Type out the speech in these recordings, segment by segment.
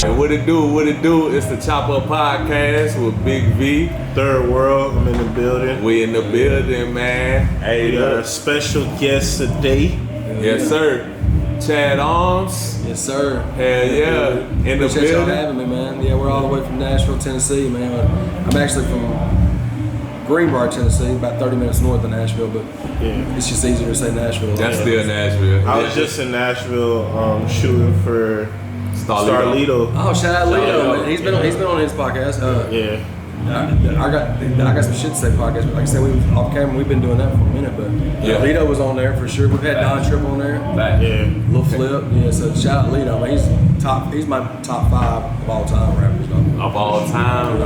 And what it do, it's the Chop Up Podcast with Big V. Third World, I'm in the building. We in the building, man. Hey, we got a special guest today. Yes, sir. Chad Arms. Yes, sir. Hell yeah. In the Appreciate y'all building. having me, man. Yeah, we're all the way from Nashville, Tennessee, man. I'm actually from Greenbrier, Tennessee, about 30 minutes north of Nashville, but it's just easier to say Nashville. That's still Nashville. I was just in Nashville shooting for Starlito. Oh, ChadArmesTV, man. He's been on his podcast. I got some shit to say podcast, but like I said, we was off camera. We've been doing that for a minute, but Lito was on there for sure. We've had Don Tripp on there. Lil Flip. Yeah, so shout out Lito. I mean, he's my top 5 of all time rappers. Though. Of all time?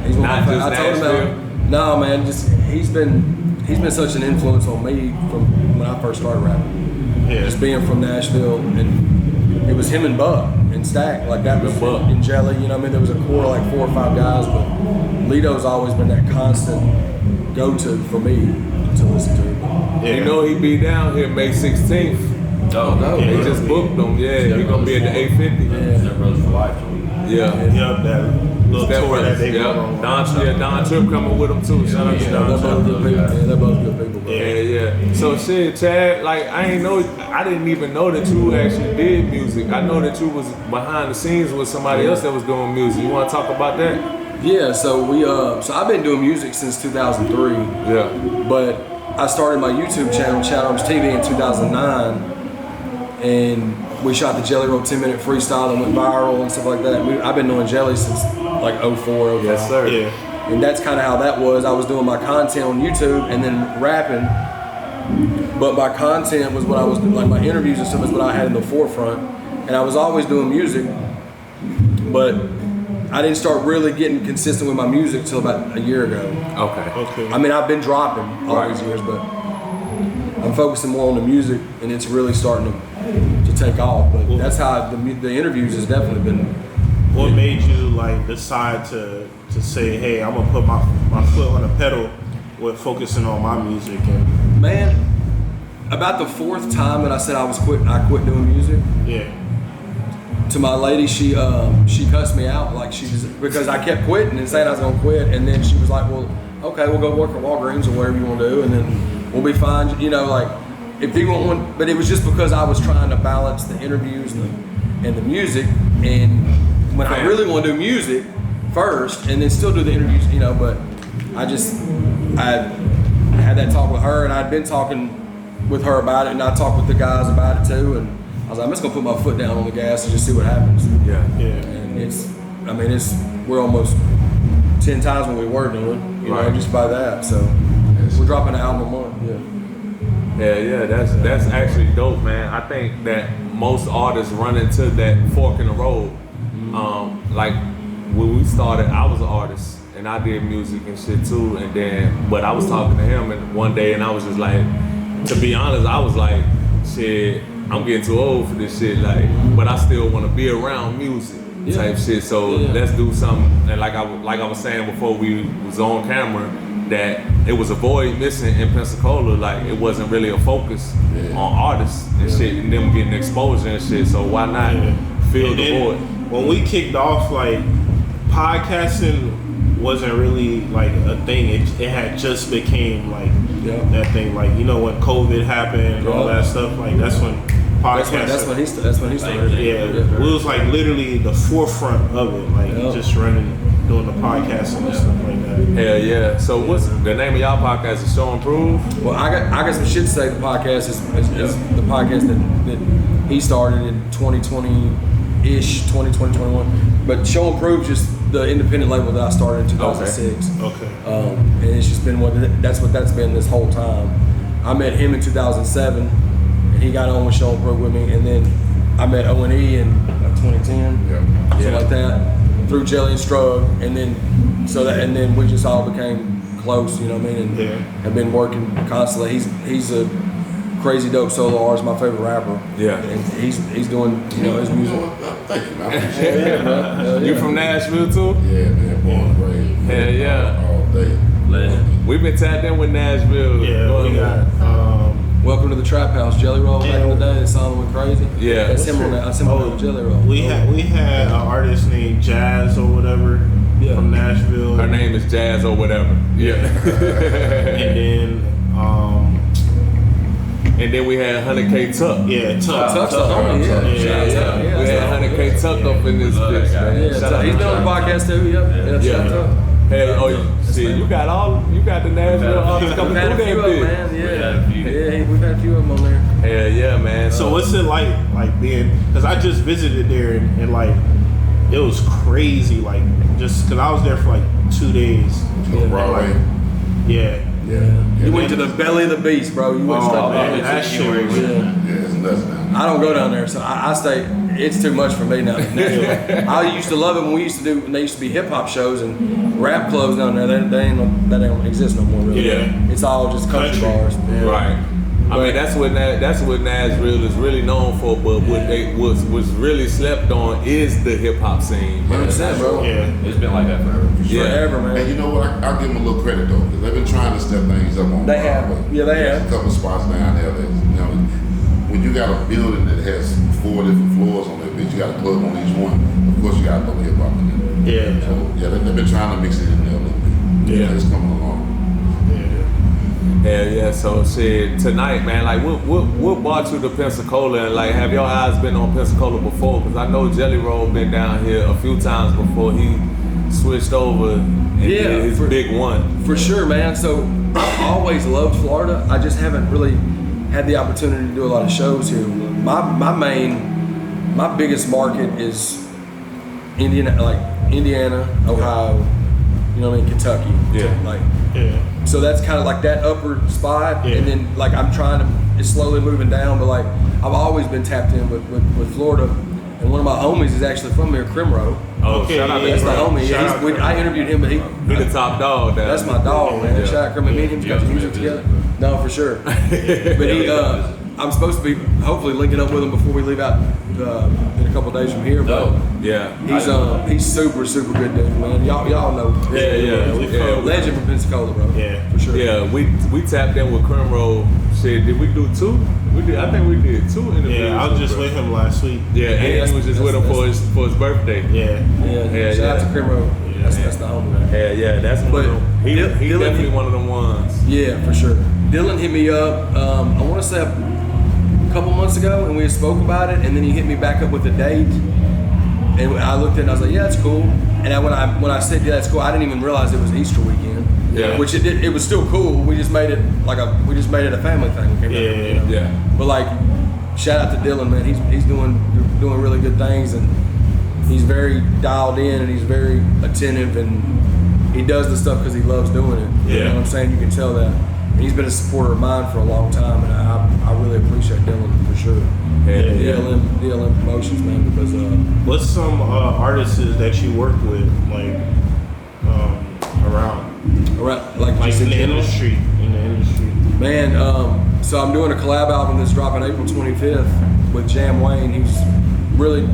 He's not just I told Nashville? him, no man, just he's been such an influence on me from when I first started rapping. Yeah. Just being from Nashville, and it was him and Buck and Stack, like that was Buck and Jelly. You know what I mean? There was a core of like 4 or 5 guys, but Lito's always been that constant go-to for me to listen to. Yeah. You know he be down here May 16th. Oh no! They just booked him. Yeah, he gonna be at the 850. Yeah. Brothers for life. Yep, that little tour that they go on. Don Tripp coming with him too. Shout out to Don Tripp. They're both good people, bro. Yeah. So shit, Chad, like I didn't even know that you actually did music. I know that you was behind the scenes with somebody else that was doing music. You wanna talk about that? Yeah, so I've been doing music since 2003. Yeah. But I started my YouTube channel, ChadArmesTV, in 2009. And we shot the Jelly Roll 10-minute freestyle that went viral and stuff like that. I've been doing Jelly since like 04, 05. Yes, sir. Yeah. And that's kind of how that was. I was doing my content on YouTube and then rapping. But my content was what I was doing, like my interviews and stuff is what I had in the forefront. And I was always doing music. But I didn't start really getting consistent with my music till about a year ago. Okay. I mean, I've been dropping all these years, but I'm focusing more on the music, and it's really starting to take off. But that's how the interviews has definitely been. What made you like decide to say, hey, I'm gonna put my foot on the pedal with focusing on my music? And Man, about the 4th time that I said I quit doing music. Yeah. To my lady, she cussed me out because I kept quitting and saying I was gonna quit, and then she was like, well, okay, we'll go work at Walgreens or whatever you want to do, and then we'll be fine. You know, like if you want one, but it was just because I was trying to balance the interviews and the music, and when I really want to do music first and then still do the interviews, you know, but I had that talk with her, and I'd been talking with her about it, and I talked with the guys about it too, and I was like, I'm just gonna put my foot down on the gas and just see what happens. Yeah. And we're almost 10 times what we were doing, you know, just by that. So we're dropping an album a month. Yeah, that's actually dope, man. I think that most artists run into that fork in the road. Like when we started, I was an artist and I did music and shit too. But I was talking to him one day, and I was just like, to be honest, I was like, shit, I'm getting too old for this shit. Like, but I still want to be around music type shit. So let's do something. And like I was saying before we was on camera, that it was a void missing in Pensacola. Like it wasn't really a focus on artists and shit, and them getting exposure and shit. So why not fill the void? When we kicked off, like podcasting wasn't really like a thing. It had just became like that thing. Like, you know, when COVID happened and all that stuff. Like that's when podcasting. That's when he started. It was like literally the forefront of it. Like just doing the podcast and stuff like that. Hell yeah. So what's the name of y'all podcast? Is Show Improve? Well, I got some shit to say. The podcast is the podcast that he started in 2020-ish, 2021. But Show Improve just the independent label that I started in 2006. Okay. And it's just been that's been this whole time. I met him in 2007, and he got on with Show Improve with me, and then I met O&E in 2010, something like that. Through Jelly and Strug, and then we just all became close, you know what I mean? And have been working constantly. He's a crazy dope solo artist, my favorite rapper. Yeah. And he's doing, you know, his music. Thank you, man. You from Nashville too? Yeah, man, born and raised. Hell yeah. All day. We've been tapped in with Nashville. Yeah, we got Welcome to the Trap House, Jelly Roll back in the day. That song went crazy. Yeah. That's him on that. That's him on the Jelly Roll. We had an artist named Jazz or whatever from Nashville. Her name is Jazz or whatever. Yeah. And then we had 100K Tuck. Yeah, Tuck. Tuck's the homie, Yeah. We had 100K Tuck up in this bitch, man. Yeah, Shout out he's to been on the Tuck. podcast too. Yep. Yeah. Shout out. Hey, shit, you got the Nashville artists coming We've had through a few that of them, bitch. man. Yeah, we've had a few of them on there. Hell yeah, man. So what's it like being? Because I just visited there and like it was crazy. Like just because I was there for like 2 days. Broadway. Yeah. You went to the belly of the beast, bro. You went straight to man, the that shit was. Yeah, it's nuts now. I don't go down there, so I stay. It's too much for me now. I used to love it when they used to be hip hop shows and rap clubs down there. That don't exist no more. Really. Yeah. It's all just country bars. Yeah. Right. I mean that's what Nashville is really known for, but what's really slept on is the hip hop scene. 100%, bro. Yeah. It's been like that forever. Forever, man. And you know what? I'll give them a little credit though, because they've been trying to step things up on They have. Broadway. Yeah, they There's have. a couple spots down there that, when you got a building that has 4 different floors on it, bitch, you got a club on each one. Of course, you got to throw hip hop in there. Yeah. So they've been trying to mix it in there a little bit. Yeah. It's coming along. Hell yeah, so shit, tonight, man, like what brought you to Pensacola, and like have your eyes been on Pensacola before? Because I know Jelly Roll been down here a few times before he switched over and did his big one. For sure, man. So I've always loved Florida. I just haven't really had the opportunity to do a lot of shows here. My biggest market is Indiana, Ohio, you know what I mean, Kentucky. So that's kind of like that upper spot, and then like it's slowly moving down, but like I've always been tapped in with Florida, and one of my homies is actually from here, Crimro. Okay, shout out to That's my Crim. homie. Yeah, I interviewed him, but He the top dog down. that's my dog, man. Shout out Crim. Me and him got the music together. No, for sure. But I'm supposed to be hopefully linking up with him before we leave out in a couple of days from here. But Yeah. he's super good dude, man. Y'all know. Yeah. Legend from Pensacola, bro. Yeah. For sure. Yeah, we tapped in with Crimro. Shit, did we do 2? I think we did 2 interviews. Yeah, I was just with him last week. Yeah, and he was just with him for his birthday. Yeah. Shout out to Crimro. That's the homie, man. Yeah, that's one But of them. He Dylan- definitely one of them ones. Yeah, for sure. Dylan hit me up, I want to say a couple months ago, and we spoke about it, and then he hit me back up with a date, and I looked at it and I was like, yeah, that's cool. And when I said, yeah, that's cool, I didn't even realize it was Easter weekend. Yeah. Which it was still cool. We just made it a family thing. Yeah. But like, shout out to Dylan, man. He's doing really good things, and he's very dialed in, and he's very attentive, and he does the stuff because he loves doing it. You know what I'm saying? You can tell that. And he's been a supporter of mine for a long time, and I really appreciate Dylan for sure. DLM Promotions, man, because What's some artists that you work with, like around like in just the general. industry? Man, so I'm doing a collab album that's dropping April 25th with Jam Wayne. He's really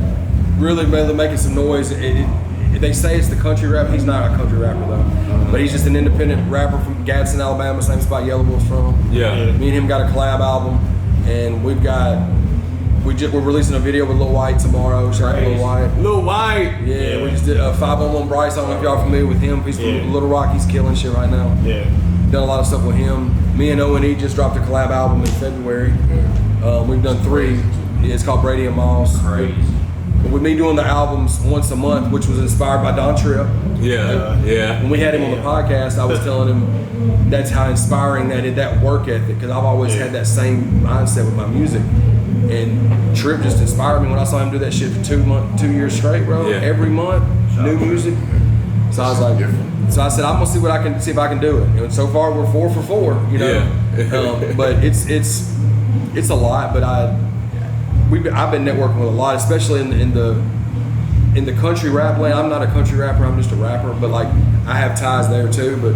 making some noise. They say it's the country rap. He's not a country rapper though, but he's just an independent rapper from Gadsden, Alabama, same spot Yellow Wolf's from. Yeah. Me and him got a collab album, and we're releasing a video with Lil White tomorrow. Shout out to Lil White. Lil White. Yeah, we just did a 511 Bryce. I don't know if y'all are familiar with him. He's from Little Rock. He's killing shit right now. Yeah. Done a lot of stuff with him. Me and O&E just dropped a collab album in February. We've done 3. It's called Brady and Moss. Crazy. But with me doing the albums once a month, which was inspired by Don Tripp. Yeah. When we had him on the podcast, I was telling him that's how inspiring that work ethic, because I've always had that same mindset with my music. And Tripp just inspired me when I saw him do that shit for 2 years straight, bro. Yeah. Every month, new music. So I was like, so I said, I'm gonna see if I can do it. And so far we're 4 for 4, you know. But it's a lot. But I've been networking with a lot, especially in the country rap lane. I'm not a country rapper. I'm just a rapper. But like I have ties there too. But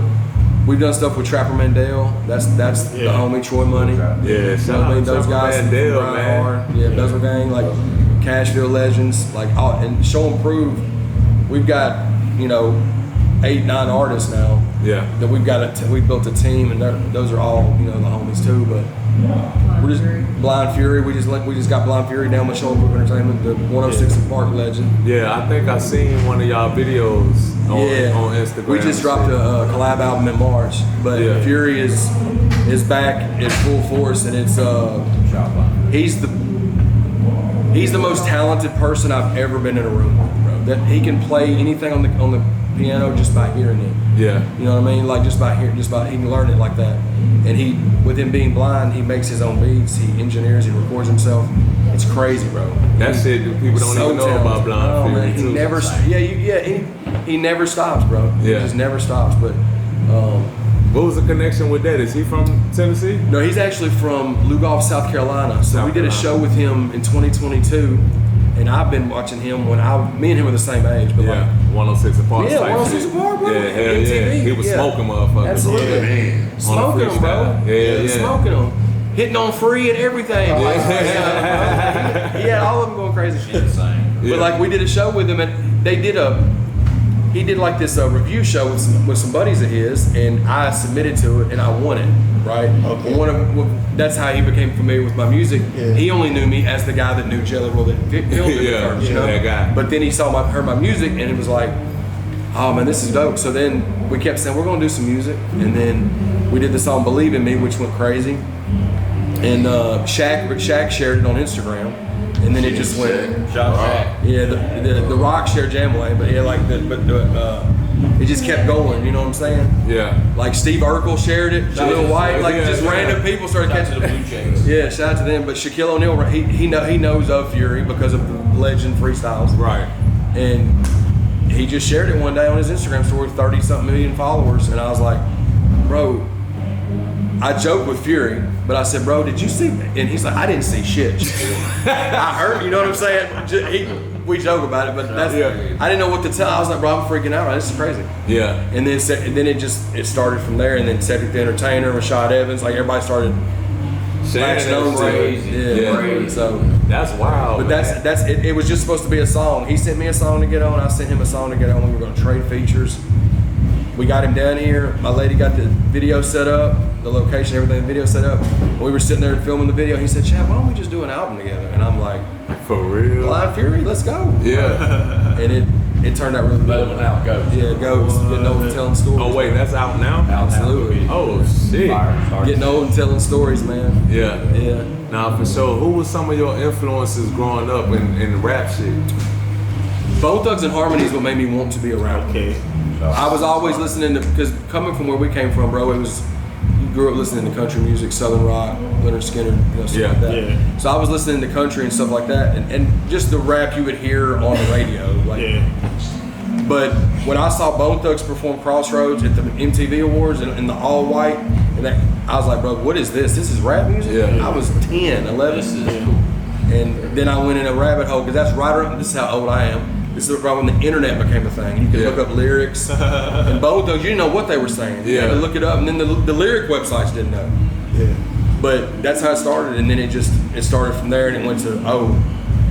we've done stuff with Trapper Mandel. That's the homie Troy Money. Yeah, shout out to those guys. Mandel, from man. Hard. Yeah, Bezel Gang, like Cashville Legends, like and Show and Prove. We've got 8-9 artists now. Yeah. That we've built a team, and those are all the homies too. But we're just Blind Fury. We just got Blind Fury down with Shoulder Book Entertainment, the 106 and Park legend. Yeah, I think I seen one of y'all videos on Instagram. We just dropped a collab album in March, but Fury is back in full force, and it's he's the most talented person I've ever been in a room with, bro. That he can play anything on the piano just by hearing it. Yeah. You know what I mean? Like he can learn it like that. And with him being blind, he makes his own beats, he engineers, he records himself. It's crazy, bro. That shit that people don't even know about Blind Fury. Man, he never stops, bro. Yeah. He just never stops. But what was the connection with that? Is he from Tennessee? no, he's actually from Lugoff, South Carolina. So we did a show with him in 2022. And I've been watching him me and him were the same age, but 106 apart. Yeah, 106 apart, bro. Yeah, hell MTV, yeah. He was smoking motherfuckers. Absolutely. Yeah, man. Smoking them, bro. Yeah. Smoking them. Hitting on free and everything. He had all of them going crazy. Insane. But like we did a show with him, and he did like this review show with some buddies of his, and I submitted to it, and I won it. Right. Okay. That's how he became familiar with my music. Yeah. He only knew me as the guy that knew Jelly Roll that filmed it first, you know? That guy. But then he heard my music, and it was like, oh man, this is dope. So then we kept saying we're gonna do some music, and then we did the song "Believe in Me," which went crazy. And Shaq shared it on Instagram, and then it just went. Shaq. Yeah, the Rock shared Jamway, but it just kept going. You know what I'm saying? Yeah. Like Steve Urkel shared it, Jaleel White, random people started catching the Blue Jays. Yeah, shout out to them. But Shaquille O'Neal, he knows of Fury because of the Legend freestyles. Right. And he just shared it one day on his Instagram story, 30-something million followers, and I was like, bro. I joked with Fury, but I said, bro, did you see? And he's like, I didn't see shit. I heard, you know what I'm saying? We joke about it, but I didn't know what to tell. I was like, bro, I'm freaking out. Right? This is crazy. Yeah. And then it started from there, and then Cedric the Entertainer, Rashad Evans, like everybody started latching on to it. Yeah. So that's wild. But it was just supposed to be a song. He sent me a song to get on. I sent him a song to get on. We were going to trade features. We got him down here. My lady got the video set up, the location, everything, the video set up. We were sitting there filming the video. He said, Chad, why don't we just do an album together? And I'm like, for real? Blind Fury, let's go. Yeah. And it turned out really good. Better than how it goes. Yeah, it goes. Getting old and telling stories. Oh, wait, that's out now? Absolutely. Oh, shit. Getting old and telling stories, man. Yeah. Yeah. Now, for sure, who was some of your influences growing up in rap shit? Bone Thugs and Harmony is what made me want to be a rapper. Okay. I was always listening to, because coming from where we came from, bro, you grew up listening to country music, Southern rock, Leonard Skinner, stuff like that. Yeah. So I was listening to country and stuff like that, and just the rap you would hear on the radio. But when I saw Bone Thugs perform Crossroads at the MTV Awards in the all white, I was like, bro, what is this? This is rap music? Yeah. I was 10, 11. This is cool. And then I went in a rabbit hole, because that's right around, this is how old I am. This is right when the internet became a thing. You could look up lyrics. And Bone Thugs, you didn't know what they were saying. You had to look it up, and then the lyric websites didn't know. Yeah. But that's how it started, and then it started from there, and it went to,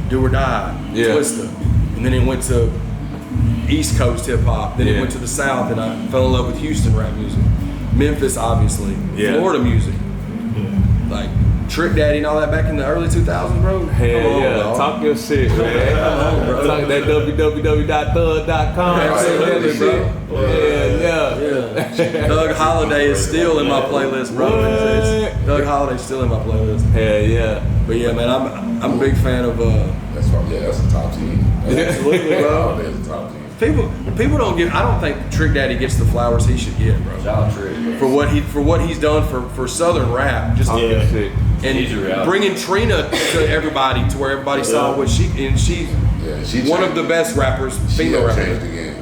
Do or Die, Twista. And then it went to East Coast hip hop. Then it went to the South, and I fell in love with Houston rap music. Memphis, obviously. Florida music. Like Trick Daddy and all that back in the early 2000s, bro. Hell yeah. Dog. Talk your shit, man. Come on, bro. Talk that www.thug.com. Yeah. Doug Holiday is still in my playlist, bro. Doug Holiday's still in my playlist. Hell yeah. But yeah, man, I'm a big fan of. That's right. Yeah, that's a top team. Absolutely, bro. That's a top team. People don't give. I don't think Trick Daddy gets the flowers he should get, bro. Shout out Trick. For what he's done for Southern rap, just shit. And bringing Trina to everybody, to where everybody saw what she's one of the best rappers, female rappers. Changed the game.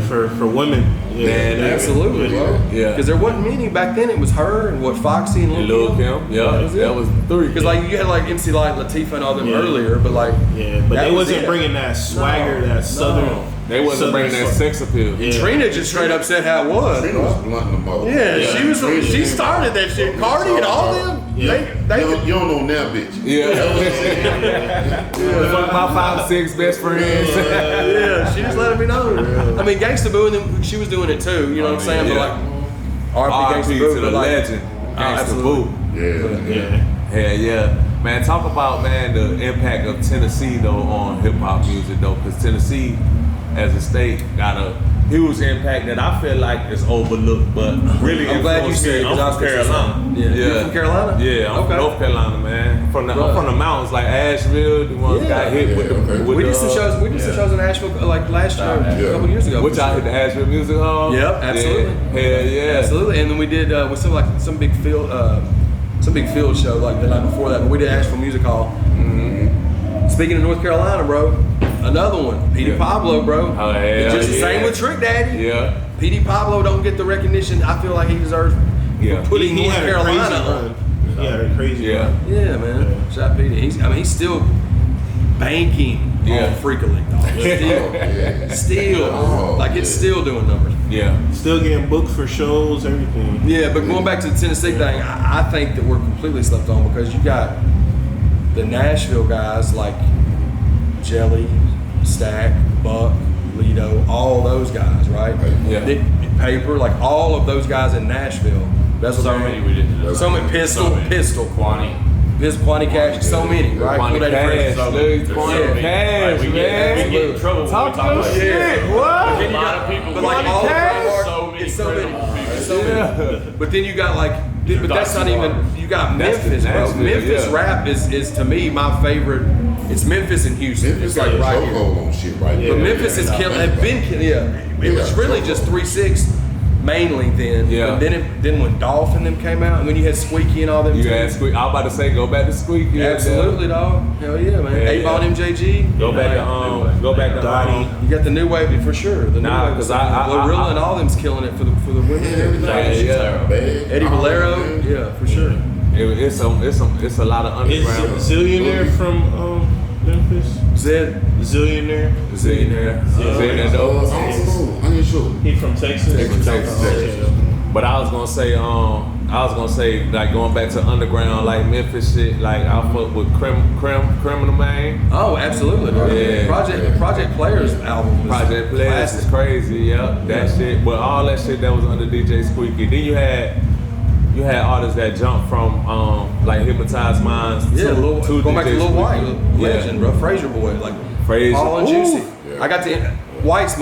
For women. Man, absolutely, bro. Yeah. Because there wasn't many back then. It was her and Foxy and Lil Kim. Yeah, that was three. Because like you had like MC Light, Latifah, and all them earlier, but like but they wasn't bringing that swagger, that Southern. They wasn't bringing that sex appeal. And Trina just straight up said how it was. Trina was blunt the mother. She started that shit. Cardi and all them. You don't know now, bitch. Fuck my 5, 6 best friends. She just letting me know. I mean, Gangsta Boo, and she was doing it too. You know what I'm saying? But like, R.I.P. Gangsta Boo, to the legend. Gangsta Boo. Yeah. Hell yeah. Man, talk about, man, the impact of Tennessee, though, on hip-hop music, though, because Tennessee, as a state, got a huge impact that I feel like is overlooked, but really I'm glad you said it, I'm from Carolina. Yeah. You're from Carolina? Yeah, I'm from North Carolina, man. I'm from the mountains, like Asheville, the ones got hit with the... We did some shows. We did some shows in Asheville like last year, a couple years ago. Which I hit the Asheville Music Hall. Yep, absolutely. Hell yeah. Absolutely. And then we did with some big field show like the night before that. But we did Asheville Music Hall. Mm-hmm. Speaking of North Carolina, bro, another one, Petey Pablo, bro. Oh yeah. Just the same with Trick Daddy. Yeah. Petey Pablo don't get the recognition I feel like he deserves for putting North Carolina on. He had a crazy run. Yeah, man. Shout out Petey. He's still banking on Freak League, dog. Still. Like it's still doing numbers. Yeah. Still getting booked for shows, everything. Yeah, but going back to the Tennessee thing, I think that we're completely slept on because you got the Nashville guys like Jelly, Stack, Buck, Lido, all those guys, right? Yeah. Paper, like all of those guys in Nashville. That's what So many we didn't know. So many Pistol, Quani. Quani Cash, so many, right? Quani Cash, Quani Cash, We man. get in trouble when we Talk talk your about shit. it. What? A lot of people. But like all the Cash? So many it's so many. credible It's so many. But then you got like, but that's not Dr. even. You got That's Memphis, the bro. Nashville, Memphis rap is to me my favorite. It's Memphis and Houston. Memphis It's like got right a here. chokehold on shit right But Memphis is killing. Had been killing. Yeah, it was really just 3-6 mainly then. Yeah. But then when Dolph and them came out, and when you had Squeaky and all them. You too. had Squeak. I was about to say, go back to Squeaky. Absolutely, dog. Hell yeah, man. Yeah, A-Ball MJG. Go back to Dottie. You got the new wave for sure. The new wave. because I Glorilla and all them's killing it for the women and everything. yeah. Eddie Valero, yeah, for sure. It's a lot of Is underground. Zillionaire from Memphis? Zed. Zillionaire? Zillionaire. Zillionaire dope. I ain't sure. He from Texas? Texas. Okay. But I was gonna say, like going back to underground, like Memphis shit. Like I fuck with Criminal Man. Oh, absolutely. Yeah. Project Players album. Was Project Players is crazy. Yep, that shit. But all that shit that was under DJ Squeaky. Then you had artists that jumped from like Hypnotized Minds Yeah, to going back to DJ Lil White, Squeaky. legend, bro. Fraser Boy, like Fraser. Paul and Ooh. Juicy. Yeah. I got to. White's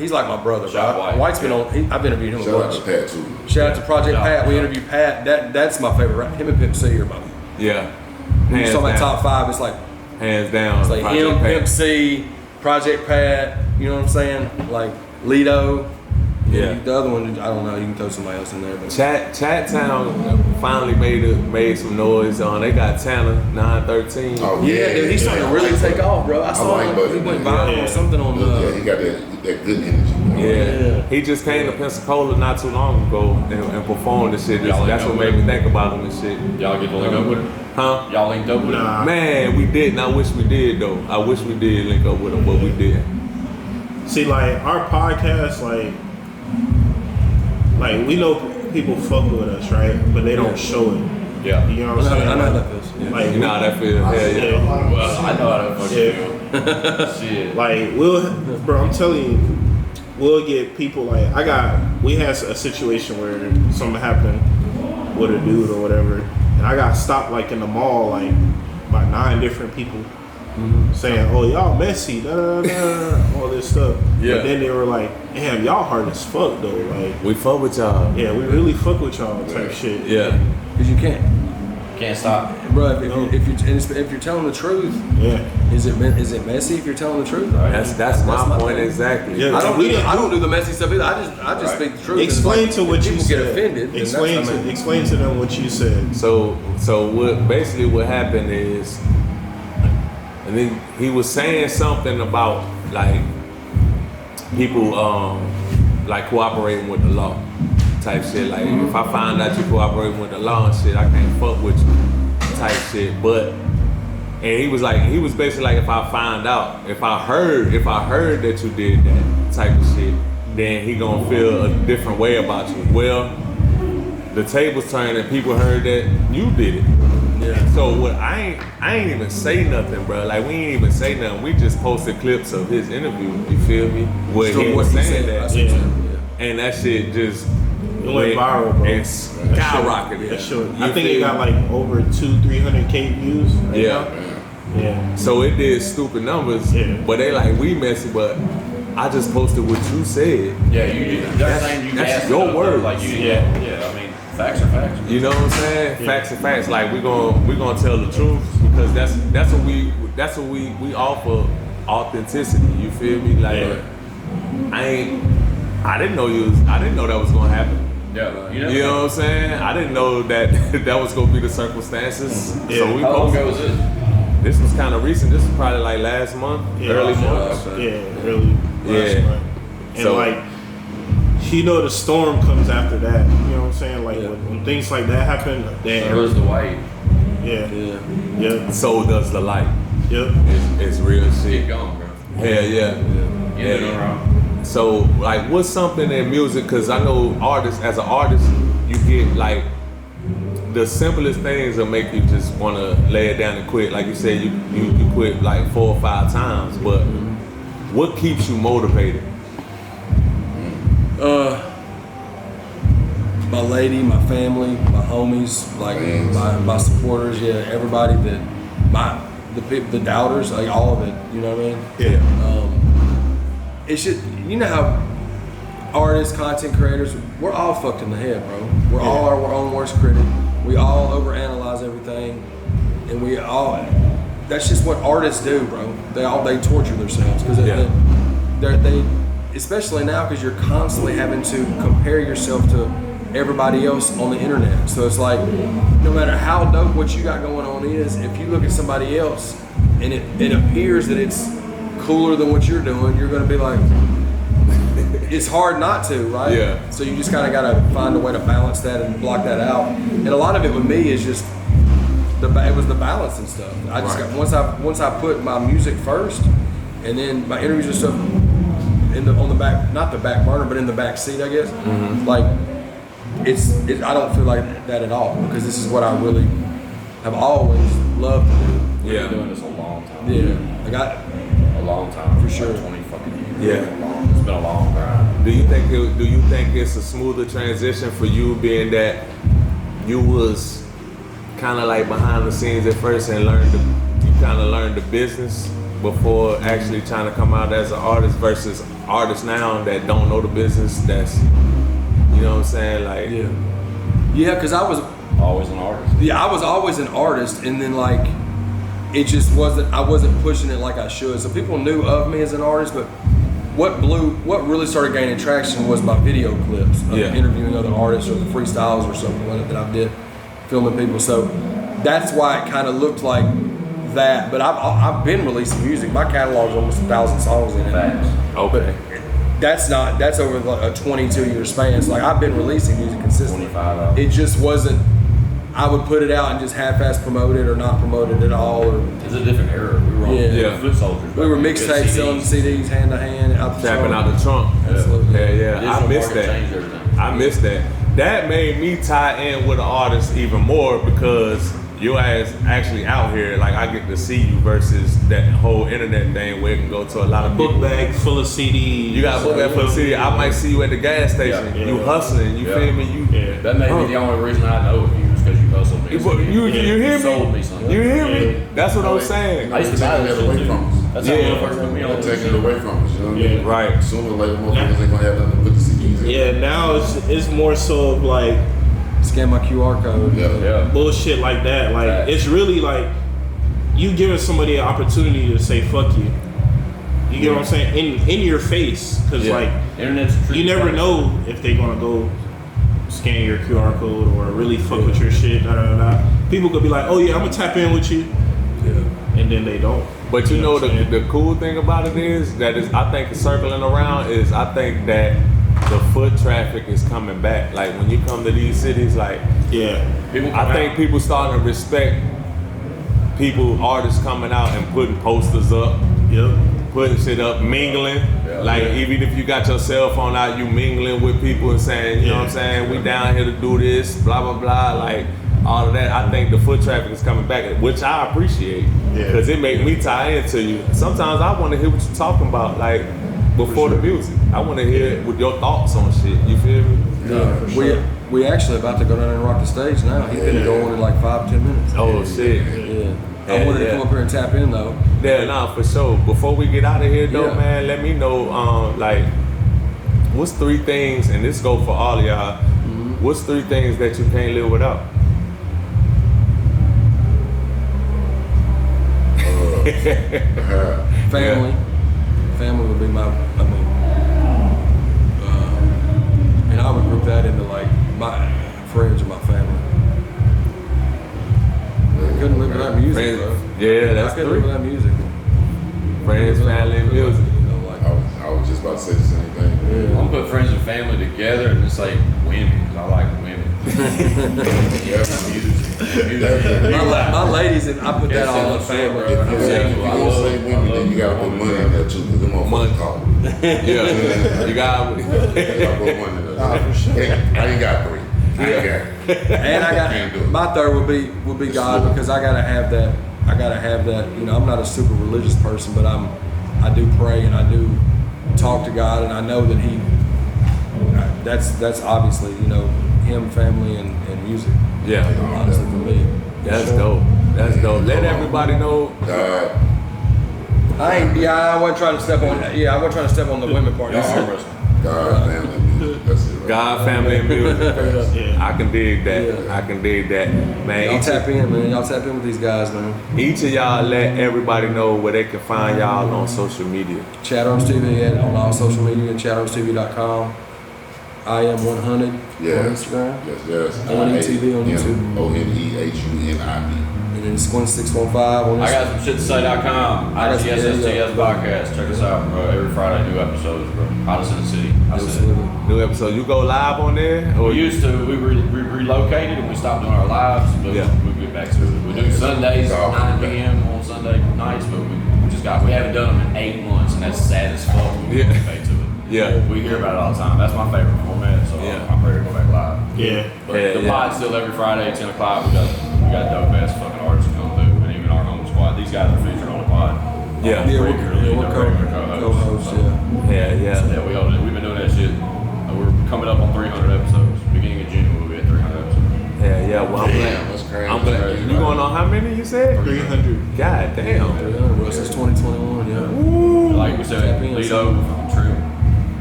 he's like my brother, Shout bro. White. White's been on. I've interviewed him a Shout out bunch. to Pat too. Shout out to Project Yeah. Pat. We interviewed Pat. That's my favorite rap. Him and Pimp C are my. Yeah. When you Hands talk about down. top 5, it's like Hands down. It's like Project him, Pat. Pimp C, Project Pat, you know what I'm saying? Like Lido. Yeah. The other one, I don't know, you can throw somebody else in there. But Chat Town finally made some noise. They got Tanner 913. Oh, yeah, dude, he's starting to really take off, bro. I saw like him. Buddy, He went man. viral Yeah. or something on Yeah, he got that good energy. Yeah. He just came to Pensacola not too long ago and performed the shit. Y'all That's what link made up me with think about him and shit. Y'all get to link up with him? Huh? Y'all linked up with him? Nah. Man, we didn't. I wish we did though. I wish we did link up with him, but we didn't. See, like our podcast, like we know people fuck with us, right? But they don't show it. Yeah. You know what I'm saying? I know how that feels. Yeah. Like, You know how that feels. Hell yeah. yeah. Well, I know how to fucking Yeah. feel. Shit. Like bro, I'm telling you, we'll get people we had a situation where something happened with a dude or whatever, and I got stopped like in the mall like by 9 different people saying, "Oh, y'all messy, da, da, da, all this stuff." Yeah. But then they were like, "Damn, y'all hard as fuck though." Like, We fuck with y'all. yeah, we really fuck with y'all type shit. Yeah. Because you can't. Can't stop. Bro, if you're telling the truth, Yeah. is it messy if you're telling the truth? That's my point thing. exactly. Yeah. I don't do the messy stuff either. I just speak the truth. Explain It's to like, what if you people said. get offended. then Explain that's- explain to them what you said. So what happened is, and then he was saying something about like people like cooperating with the law type shit. Like if I find out you cooperating with the law and shit, I can't fuck with you type shit. And he was basically like, if I heard that you did that type of shit, then he gonna feel a different way about you. Well, the tables turned and people heard that you did it. Yeah. So what I ain't even say nothing, bro. Like we ain't even say nothing. We just posted clips of his interview. You feel me? Where he was saying that, That's what I'm saying. and that shit just It went viral, bro. and skyrocketed. That shit, You I think it feel got me? like over 200-300K views. Right Yeah. now. Yeah. So it did stupid numbers, Yeah. but they like, we messy, but I just posted what you said. Yeah, you. That's saying you that's asked your them, words. Like you. Yeah. Yeah. I mean, facts are facts. You know what I'm saying? Yeah. Facts are facts. Like we gonna tell the truth because that's what we offer, authenticity. You feel me? Like I didn't know that was gonna happen. Yeah. You know what I'm saying? I didn't know that that was gonna be the circumstances. Yeah. So we How long posted. ago was this? This was kind of recent. This was probably like last month, early month. Yeah, really. Yeah. Last month. And So- like, you know, the storm comes after that. You know what I'm saying? Like when things like that happen, There then was the white. yeah, Yeah. yeah, So does the light. yep. It's real Keep shit. going, bro. Hell yeah. You did it wrong. So, like, what's something in music? Because I know as an artist, you get like the simplest things will make you just want to lay it down and quit. Like you said, you quit like 4 or 5 times, but what keeps you motivated? My lady, my family, my homies, like my supporters, yeah, everybody the doubters, like all of it. You know what I mean? Yeah. It's just, you know how artists, content creators, we're all fucked in the head, bro. We're all our own worst critic. We all overanalyze everything, and that's just what artists do, bro. They torture themselves because they especially now because you're constantly having to compare yourself to everybody else on the internet. So it's like, no matter how dope what you got going on is, if you look at somebody else and it appears that it's cooler than what you're doing, you're going to be like, it's hard not to, right? Yeah. So you just kind of got to find a way to balance that and block that out. And a lot of it with me is just it was the balance and stuff. I just got once I put my music first, and then my interviews and stuff on the back, not the back burner, but in the back seat, I guess. Mm-hmm. Like I don't feel like that at all because this is what I really have always loved to do. We've Yeah. been doing this a long time. Yeah, I got A long time. For sure. Like 20 fucking years. Yeah. It's been a long grind. Do you think it's a smoother transition for you, being that you was kind of like behind the scenes at first and you kind of learned the business before actually trying to come out as an artist versus artists now that don't know the business? That's, you know what I'm saying? Like, yeah, because I was Always an artist. I was always an artist, and then like it just wasn't. I wasn't pushing it like I should. So people knew of me as an artist, but what really started gaining traction was my video clips of interviewing other artists or the freestyles or something like that I did, filming people. So that's why it kind of looked like that. But I've been releasing music. My catalog's almost 1,000 songs in it. Facts. okay. That's over like a 22-year span. It's like I've been releasing music consistently. 25 hours. It just wasn't. I would put it out and just half-ass promote it or not promote it at all. Or It's a different era. We were on Yeah. foot soldiers. we were back then. mixtapes, Good selling CDs. CDs hand to hand, out the Tapping trunk. out the trunk. Absolutely. Yeah. I Digital missed market that. changed everything. I missed that. That made me tie in with an artist even more because your ass actually out here. Like, I get to see you versus that whole internet thing where it can go to a lot of Book people. bag full of CDs. You got a book bag for the city. I might see you at the gas station. Yeah. You hustling. You Yeah. feel me? You. Yeah. That may be the only reason I know of you is because you hustled me. You hear me? sold me something. You hear me? Yeah. That's what I'm saying. I used to buy Taking that it shit away too. from us. That's Yeah. how it first put me on They're this taking shit. it away from us, you know what I mean? Right. Sooner or later, motherfuckers ain't gonna have nothing to put the CDs in. Yeah, now it's more so of like Scan my QR code. Yeah. bullshit like that. Like Facts. it's really like you giving somebody an opportunity to say fuck you. You get what I'm saying? In your face, because Yeah. like Internet's a you tricky never place. know if they gonna go scan your QR code or really fuck with your shit. Da, da, da. People could be like, oh yeah, I'm gonna tap in with you, and then they don't. But you know what I'm saying? the cool thing about it is that is I think circling around is I think that the foot traffic is coming back. Like when you come to these cities, like Yeah, People come I think out. people starting to respect artists coming out and putting posters up, yep. putting shit up, mingling. Like even if you got your cell phone out, you mingling with people and saying, you know what I'm saying, we down here to do this, blah blah blah. Like all of that. I think the foot traffic is coming back, which I appreciate because it make me tie into you. Sometimes I want to hear what you're talking about, like before the music. I want to hear what your thoughts on shit. You feel me? We actually about to go down there and rock the stage now. He's been going in like 5-10 minutes. Oh shit. Yeah. I wanted to come up here and tap in though. Yeah, nah, for sure. Before we get out of here though, man, let me know like what's 3 things, and this go for all of y'all. What's 3 things that you can't live without? Family. Family would be my. And I would group that into like my friends and my family. I couldn't live without music, Friends, bro. yeah, that's I couldn't live 3. without music. Friends, family, and music. You know, like, I was just about to say the same thing. yeah. I'm gonna put friends and family together and just say women, because I like women. My ladies, and I put that all in If family. If you say women, then you gotta put money in there too, because them motherfuckers call. Yeah, you got You gotta put money in there. For sure. I ain't got 3. I ain't got it. And I Can't do it. got my third would be God, because I gotta have that. I gotta have that. You know, I'm not a super religious person, but I do pray and I do talk to God, and I know that He. That's obviously, you know, Him, family, and music. Yeah, Honestly, for me. that's dope. That's dope. Let everybody know. God, I wasn't trying to step on. Yeah, I wasn't trying to step on the women part. Y'all arm wrestling. God, family, music. That's it. Right? God, family, and music. Yeah. I can dig that. Yeah. I can dig that. Man, Y'all tap in, man. Y'all tap in with these guys, man. each of y'all let everybody know where they can find y'all on social media. ChadArmesTV on all social media. ChadArmesTV.com. I am 100 on Yes. Instagram. Yes. ONETV on YouTube. ONEHUNIB. And then Squint 615 on I Instagram. got some shit to say.com. IGSSTS podcast. Check us out, bro. Every Friday, new episodes, bro. Hottest in the city. I said it. New episode. You go live on there? Or We used to. We relocated and we stopped doing our lives, but Yeah. we'll get back to it. We do Sundays, 9 p.m. on Sunday nights, but we haven't done them in 8 months, and that's sad as fuck. We Yeah. get back to it. Yeah. We hear about it all the time. That's my favorite format, so Yeah. I'm ready to go back live. Yeah. But Yeah, the yeah. pod's still every Friday, 10 o'clock. We got dope ass fucking artists that come through, and even our home squad. These guys are featured on the pod. Yeah. Yeah, Regularly, we're regular co-hosts. co-hosts, So, yeah. Yeah. yeah, we've been doing that shit. We're coming up on 300 episodes. Beginning of June, we'll be at 300 episodes. Yeah. Well, I'm Damn, glad. that's crazy. I'm glad. You going on how many you said? 300. God damn. 300, bro. Since 2021, yeah. Like we said, Tap in, Lido, True.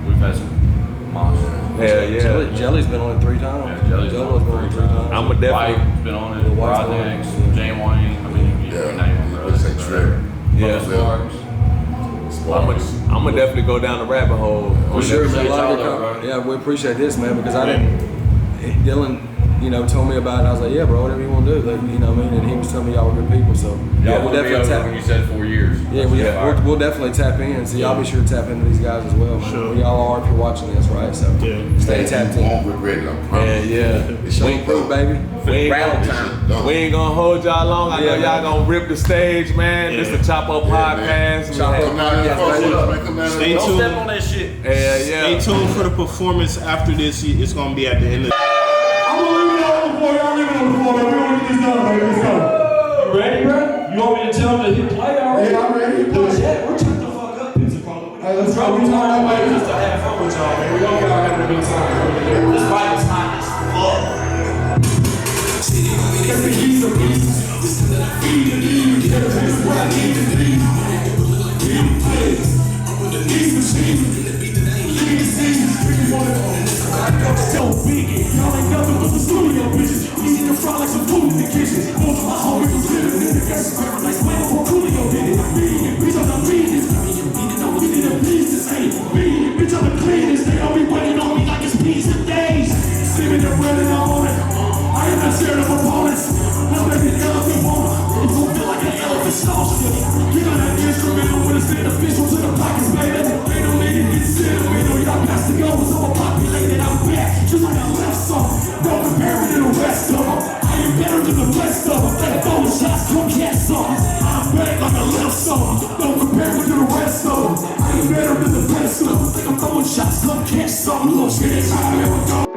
We've had some monsters. Hell yeah. Jelly's been on it 3 times. Yeah, Jelly's been on it 3 times. I'm a definitely. White's been on it. Yeah, White's Rod on it. Nex, Jane Wayne. I mean, you Yeah. name them, bro. Let's say Trip. Yeah. Sparks. I'm gonna definitely go down the rabbit hole. For sure, man. appreciate A lot y'all of good though, com- bro. yeah, we appreciate this, man, because I didn't. Dylan, you know, told me about it. And I was like, yeah, bro, whatever you want to do. Like, you know what I mean? And he was telling me y'all were good people, so Y'all we'll put me definitely over tap. when you said 4 years. Yeah, we'll definitely tap in. So y'all be sure to tap into these guys as well, man. Sure. Y'all are if you're watching this, right? So Yeah. stay tapped You in. won't regret it, I Yeah, promise. yeah. Show and prove, baby. We ain't, Rattle gonna, time. we ain't gonna hold y'all long. I know Yeah, y'all man. gonna rip the stage, man. This Yeah. is the Chop Up Yeah, Podcast. man. We Chop had- Up. Come down here, Yeah, fuck with man. us, man. Come down Stay here. Don't tuned. step on that shit. Yeah, Stay yeah. tuned for the performance after this. It's gonna be at the end of. I'm gonna leave it on the floor. Y'all leave it on the floor, man. We're gonna get this done, baby. Let's go. You ready, bro? You want me to tell them to hit play already? Yeah, I'm ready. No shit. We're turned the fuck up. Hey, let's go. We talking that way just to have fun with y'all, man. We gonna get out having a good time. This bike is hot as fuck. Let's be easy, please. This is what I need to be. So big, y'all ain't nothing but the studio bitches. Easy to fry like some food in the kitchen. Most of my homies was living in the gas paradise. When Coolio did it, bitch, I'm the meanest. I'm getting the pieces, ain't me. Bitch, I'm the cleanest. They all be waiting on me like it's pizza days. Sipping the bread and I'm on it. I am not scared of opponents. I'm making elephant moment. It's gonna feel like an elephant sauce. You got that instrumental when it's beneficial to the pockets, baby. Ain't no need to get sentimental. Y'all got to go. So I'm populated. I'm back. Just like I left some. Don't compare me to the rest of them. I am better than the rest of them. They throw the shots, come catch some. I'm back like I left some. Don't compare me to the rest of them. I am better than the rest of them. Think I'm throwing shots, come catch some. Little shit, I never go.